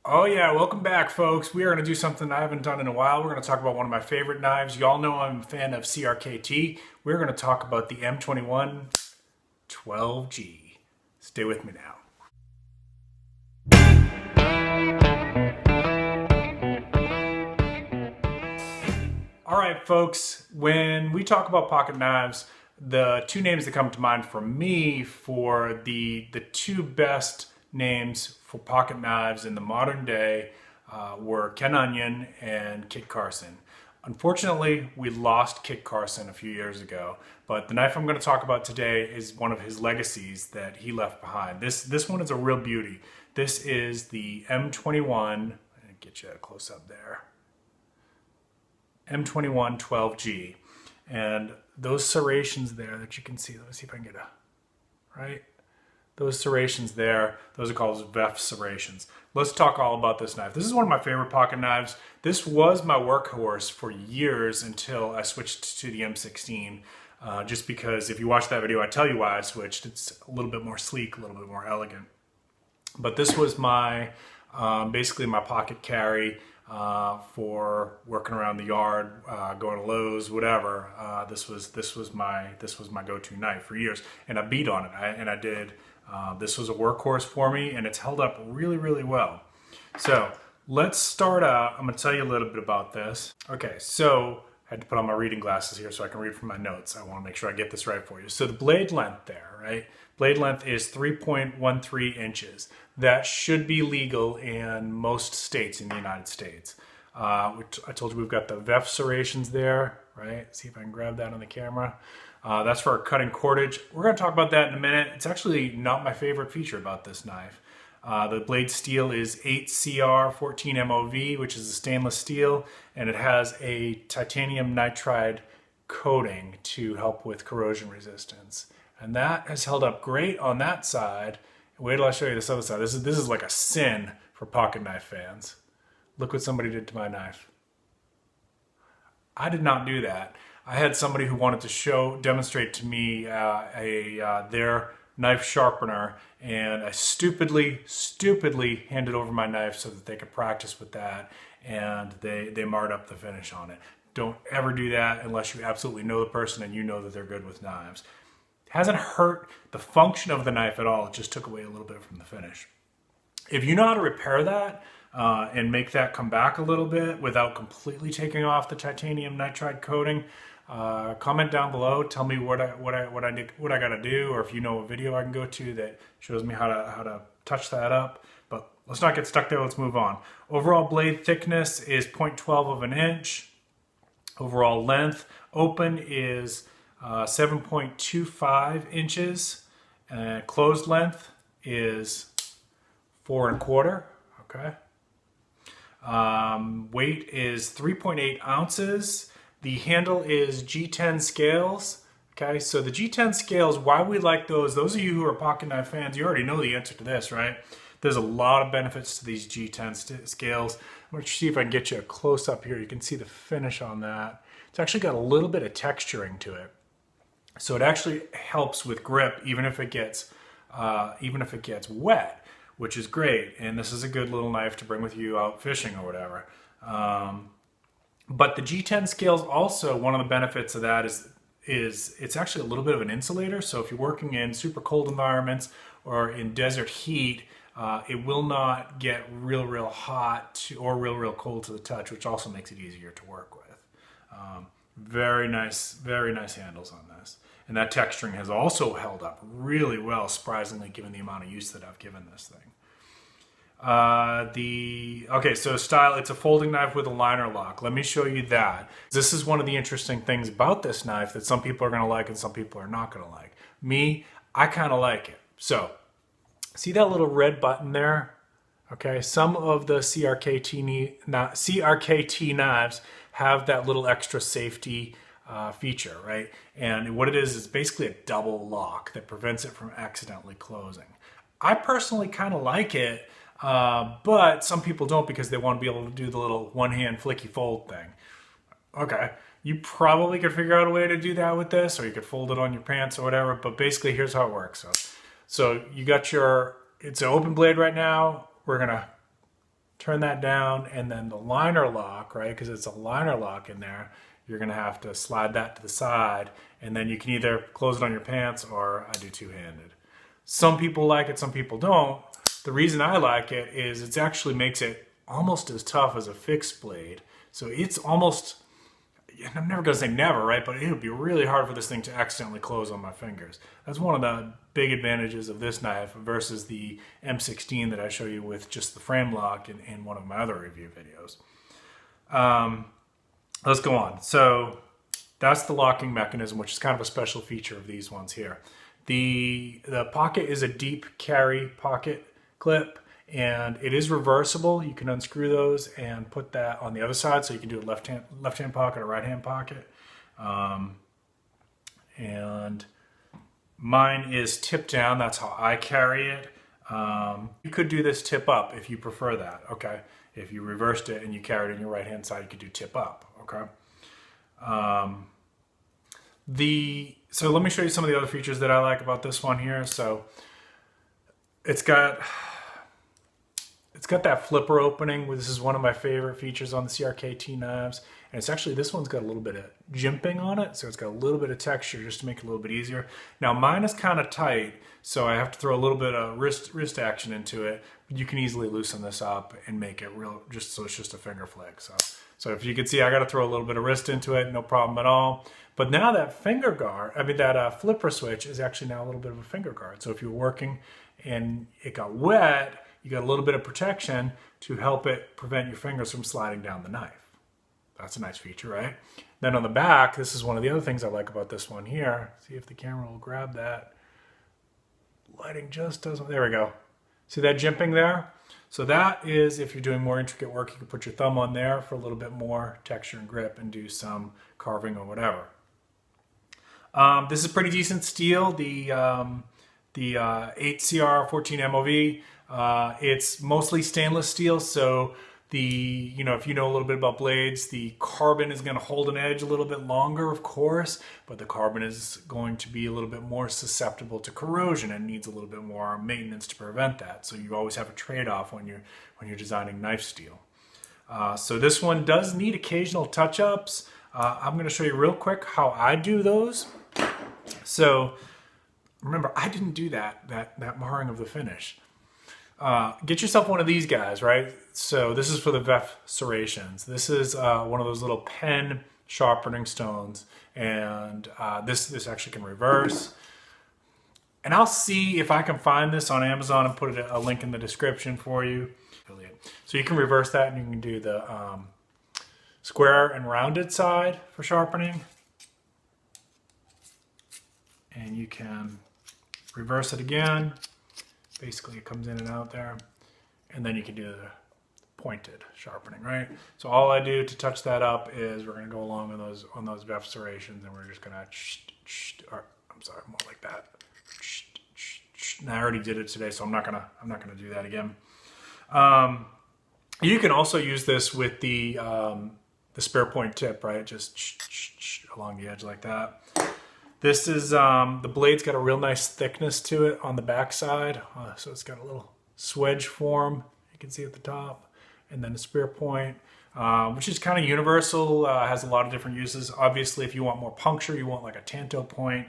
Oh yeah, welcome back folks. We are going to do something I haven't done in a while. We're going to talk about one of my favorite knives. Y'all know I'm a fan of CRKT. We're going to talk about the M21-12G. Stay with me now. All right folks, when we talk about pocket knives, the two names that come to mind for me for the two best names for pocket knives in the modern day were Ken Onion and Kit Carson. Unfortunately, we lost Kit Carson a few years ago, but the knife I'm going to talk about today is one of his legacies that he left behind. This one is a real beauty. This is the M21. I'll get you a close up there. M21-12G, and those serrations there that you can see. Let me see if I can get right. Those serrations there, those are called VEF serrations. Let's talk all about this knife. This is one of my favorite pocket knives. This was my workhorse for years until I switched to the M16. Just because if you watch that video, I tell you why I switched. It's a little bit more sleek, a little bit more elegant. But this was my basically my pocket carry for working around the yard, going to Lowe's, whatever. This was my go-to knife for years, and I beat on it. I did. This was a workhorse for me, and it's held up really, really well. So let's start out. I'm going to tell you a little bit about this. Okay, so I had to put on my reading glasses here so I can read from my notes. I want to make sure I get this right for you. So the blade length there, right? Blade length is 3.13 inches. That should be legal in most states in the United States. I told you we've got the VEF serrations there, right? See if I can grab that on the camera. That's for our cutting cordage. We're going to talk about that in a minute. It's actually not my favorite feature about this knife. The blade steel is 8CR 14 MOV, which is a stainless steel, and it has a titanium nitride coating to help with corrosion resistance. And that has held up great on that side. Wait till I show you this other side. This is like a sin for pocket knife fans. Look what somebody did to my knife. I did not do that. I had somebody who wanted to demonstrate to me their knife sharpener, and I stupidly handed over my knife so that they could practice with that, and they marred up the finish on it. Don't ever do that unless you absolutely know the person and you know that they're good with knives. It hasn't hurt the function of the knife at all. It just took away a little bit from the finish. If you know how to repair that and make that come back a little bit without completely taking off the titanium nitride coating, comment down below. Tell me what I got to do, or if you know a video I can go to that shows me how to touch that up. But let's not get stuck there. Let's move on. Overall blade thickness is 0.12 of an inch. Overall length open is 7.25 inches. Closed length is 4.25. Okay. Weight is 3.8 ounces. The handle is G10 scales. Okay, so the G10 scales, why we like those of you who are pocket knife fans, you already know the answer to this, right? There's a lot of benefits to these G10 scales. I'm going to see if I can get you a close up here. You can see the finish on that. It's actually got a little bit of texturing to it. So it actually helps with grip even if it gets wet, which is great. And this is a good little knife to bring with you out fishing or whatever. But the G10 scales also, one of the benefits of that is it's actually a little bit of an insulator. So if you're working in super cold environments or in desert heat, it will not get real hot or real cold to the touch, which also makes it easier to work with. Very nice handles on this. And that texturing has also held up really well, surprisingly, given the amount of use that I've given this thing. So style, it's a folding knife with a liner lock. Let me show you that. This is one of the interesting things about this knife that some people are going to like and some people are not going to like. Me, I kind of like it. So, see that little red button there? Okay, some of the CRKT knives have that little extra safety feature, right? And what it is basically a double lock that prevents it from accidentally closing. I personally kind of like it, but some people don't because they want to be able to do the little one-hand flicky fold thing. Okay, you probably could figure out a way to do that with this, or you could fold it on your pants or whatever, but basically here's how it works. So you got it's an open blade right now. We're gonna turn that down, and then the liner lock, right, because it's a liner lock in there, you're going to have to slide that to the side, and then you can either close it on your pants, or I do two-handed. Some people like it, some people don't. The reason I like it is it actually makes it almost as tough as a fixed blade. So it's almost, and I'm never going to say never, right? But it would be really hard for this thing to accidentally close on my fingers. That's one of the big advantages of this knife versus the M16 that I show you with just the frame lock in one of my other review videos. Let's go on. So that's the locking mechanism, which is kind of a special feature of these ones here. The pocket is a deep carry pocket clip, and it is reversible. You can unscrew those and put that on the other side, so you can do a left hand pocket or right hand pocket. And mine is tipped down. That's how I carry it. You could do this tip up if you prefer that. Okay, if you reversed it and you carried it on your right hand side, you could do tip up. Okay. So let me show you some of the other features that I like about this one here. So it's got that flipper opening. This is one of my favorite features on the CRKT knives. And it's actually, this one's got a little bit of jimping on it. So it's got a little bit of texture just to make it a little bit easier. Now mine is kind of tight, so I have to throw a little bit of wrist action into it. But you can easily loosen this up and make it real, just so it's just a finger flick. So if you can see, I got to throw a little bit of wrist into it, no problem at all. But now that finger guard, that flipper switch is actually now a little bit of a finger guard. So if you're working and it got wet, you got a little bit of protection to help it prevent your fingers from sliding down the knife. That's a nice feature, right? Then on the back, this is one of the other things I like about this one here. See if the camera will grab that. Lighting just doesn't, there we go. See that jimping there? So that is, if you're doing more intricate work, you can put your thumb on there for a little bit more texture and grip and do some carving or whatever. This is pretty decent steel, the 8CR14 MOV. It's mostly stainless steel, so if you know a little bit about blades, the carbon is going to hold an edge a little bit longer, of course, but the carbon is going to be a little bit more susceptible to corrosion and needs a little bit more maintenance to prevent that. So you always have a trade-off when you're designing knife steel. So this one does need occasional touch-ups. I'm going to show you real quick how I do those. So remember, I didn't do that marring of the finish. Get yourself one of these guys, right? So this is for the VEF serrations. This is one of those little pen sharpening stones, and this actually can reverse. And I'll see if I can find this on Amazon and put a link in the description for you. So you can reverse that, and you can do the square and rounded side for sharpening. And you can reverse it again. Basically, it comes in and out there. And then you can do the pointed sharpening, right? So all I do to touch that up is we're going to go along on those VEF serrations, and we're just going to, I'm sorry, more like that. And I already did it today, so I'm not gonna do that again. You can also use this with the spare point tip, right? Just along the edge like that. This is, the blade's got a real nice thickness to it on the back side. So it's got a little swedge form, you can see at the top. And then a spear point, which is kind of universal, has a lot of different uses. Obviously, if you want more puncture, you want like a tanto point.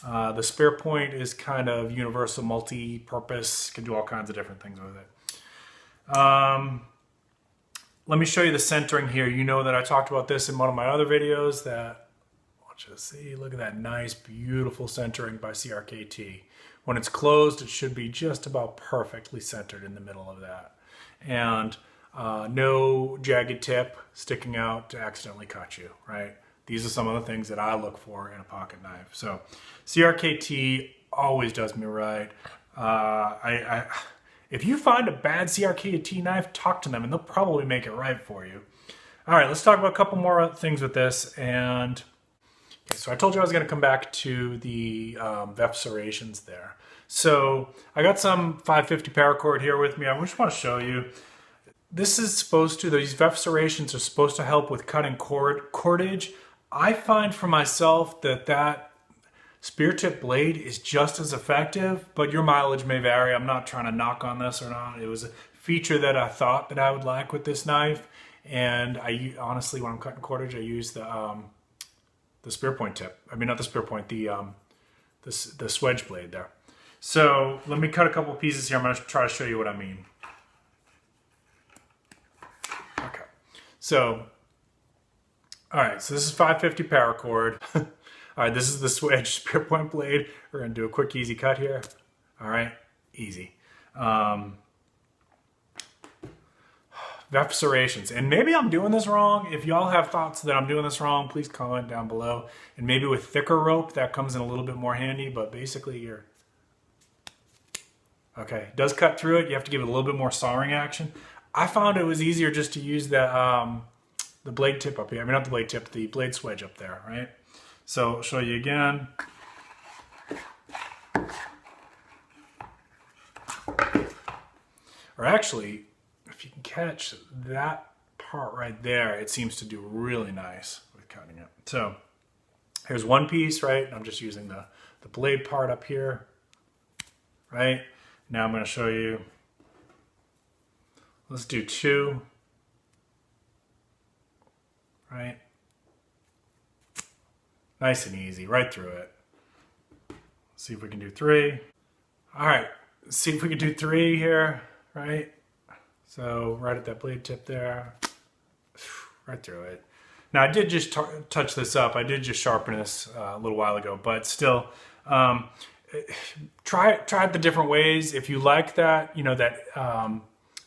The spear point is kind of universal, multi-purpose, can do all kinds of different things with it. Let me show you the centering here. You know that I talked about this in one of my other videos that, just see, look at that nice, beautiful centering by CRKT. When it's closed, it should be just about perfectly centered in the middle of that. And no jagged tip sticking out to accidentally cut you, right? These are some of the things that I look for in a pocket knife. So CRKT always does me right. If you find a bad CRKT knife, talk to them and they'll probably make it right for you. All right, let's talk about a couple more things with this. And okay, so I told you I was going to come back to the VEF serrations there. So I got some 550 paracord here with me. I just want to show you. This is supposed to, these VEF serrations are supposed to help with cutting cordage. I find for myself that spear tip blade is just as effective, but your mileage may vary. I'm not trying to knock on this or not. It was feature that I thought that I would like with this knife. And I honestly, when I'm cutting cordage, I use the spear point tip. I mean, not the spear point, the swedge blade there. So let me cut a couple pieces here. I'm going to try to show you what I mean. Okay. So, all right. So this is 550 paracord. All right. This is the swedge spear point blade. We're going to do a quick, easy cut here. All right. Easy. VEF serrations. And maybe I'm doing this wrong. If y'all have thoughts that I'm doing this wrong, please comment down below. And maybe with thicker rope, that comes in a little bit more handy, but basically you're... Okay, it does cut through it. You have to give it a little bit more sawing action. I found it was easier just to use the blade tip up here. I mean, not the blade tip, the blade swedge up there, right? So I'll show you again. Or actually, if you can catch that part right there, it seems to do really nice with cutting it. So here's one piece, right? I'm just using the blade part up here, right? Now I'm going to show you, let's do 2, right? Nice and easy, right through it. Let's see if we can do 3. All right, let's see if we can do 3 here, right? So right at that blade tip there, right through it. Now I did just touch this up. I did just sharpen this a little while ago, but still, try it the different ways. If you like that, you know, that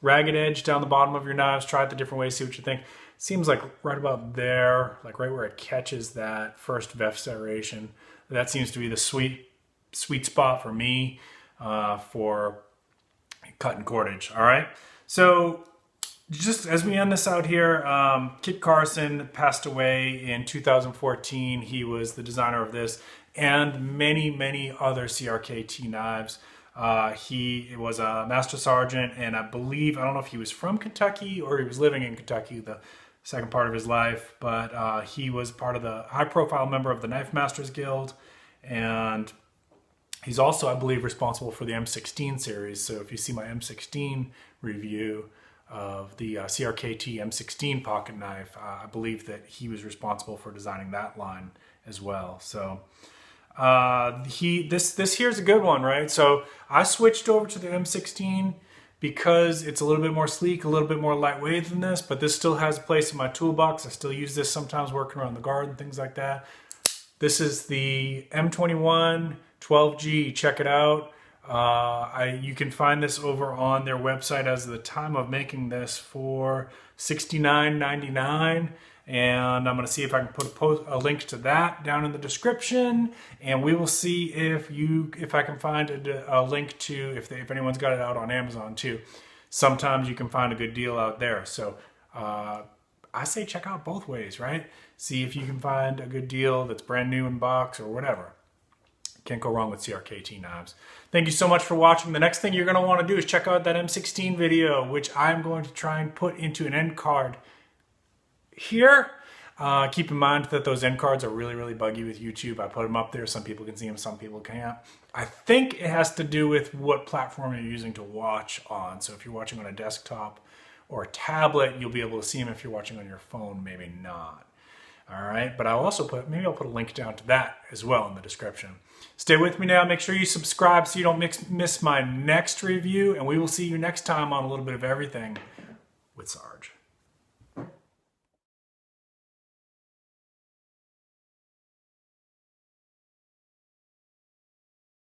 ragged edge down the bottom of your knives, try it the different ways, see what you think. Seems like right about there, like right where it catches that first VEF serration, that seems to be the sweet spot for me for cutting cordage. All right. So just as we end this out here, Kit Carson passed away in 2014. He was the designer of this and many, many other CRKT knives. He was a master sergeant, and I believe, I don't know if he was from Kentucky or he was living in Kentucky the second part of his life, but he was part of the high-profile member of the Knife Masters Guild, and he's also, I believe, responsible for the M16 series. So if you see my M16 review of the CRKT M16 pocket knife, I believe that he was responsible for designing that line as well. So this here's a good one, right? So I switched over to the M16 because it's a little bit more sleek, a little bit more lightweight than this, but this still has a place in my toolbox. I still use this sometimes working around the guard and things like that. This is the M21-12G. Check it out. You can find this over on their website as of the time of making this for $69.99. And I'm going to see if I can put a link to that down in the description. And we will see if I can find a link to, if anyone's got it out on Amazon too. Sometimes you can find a good deal out there. So I say check out both ways, right? See if you can find a good deal that's brand new in box or whatever. Can't go wrong with CRKT knives. Thank you so much for watching. The next thing you're going to want to do is check out that M16 video, which I'm going to try and put into an end card here. Keep in mind that those end cards are really, really buggy with YouTube. I put them up there. Some people can see them, some people can't. I think it has to do with what platform you're using to watch on. So if you're watching on a desktop or a tablet, you'll be able to see them. If you're watching on your phone, maybe not. All right, but I'll also maybe I'll put a link down to that as well in the description. Stay with me now. Make sure you subscribe so you don't miss my next review, and we will see you next time on a little bit of everything with Sarge.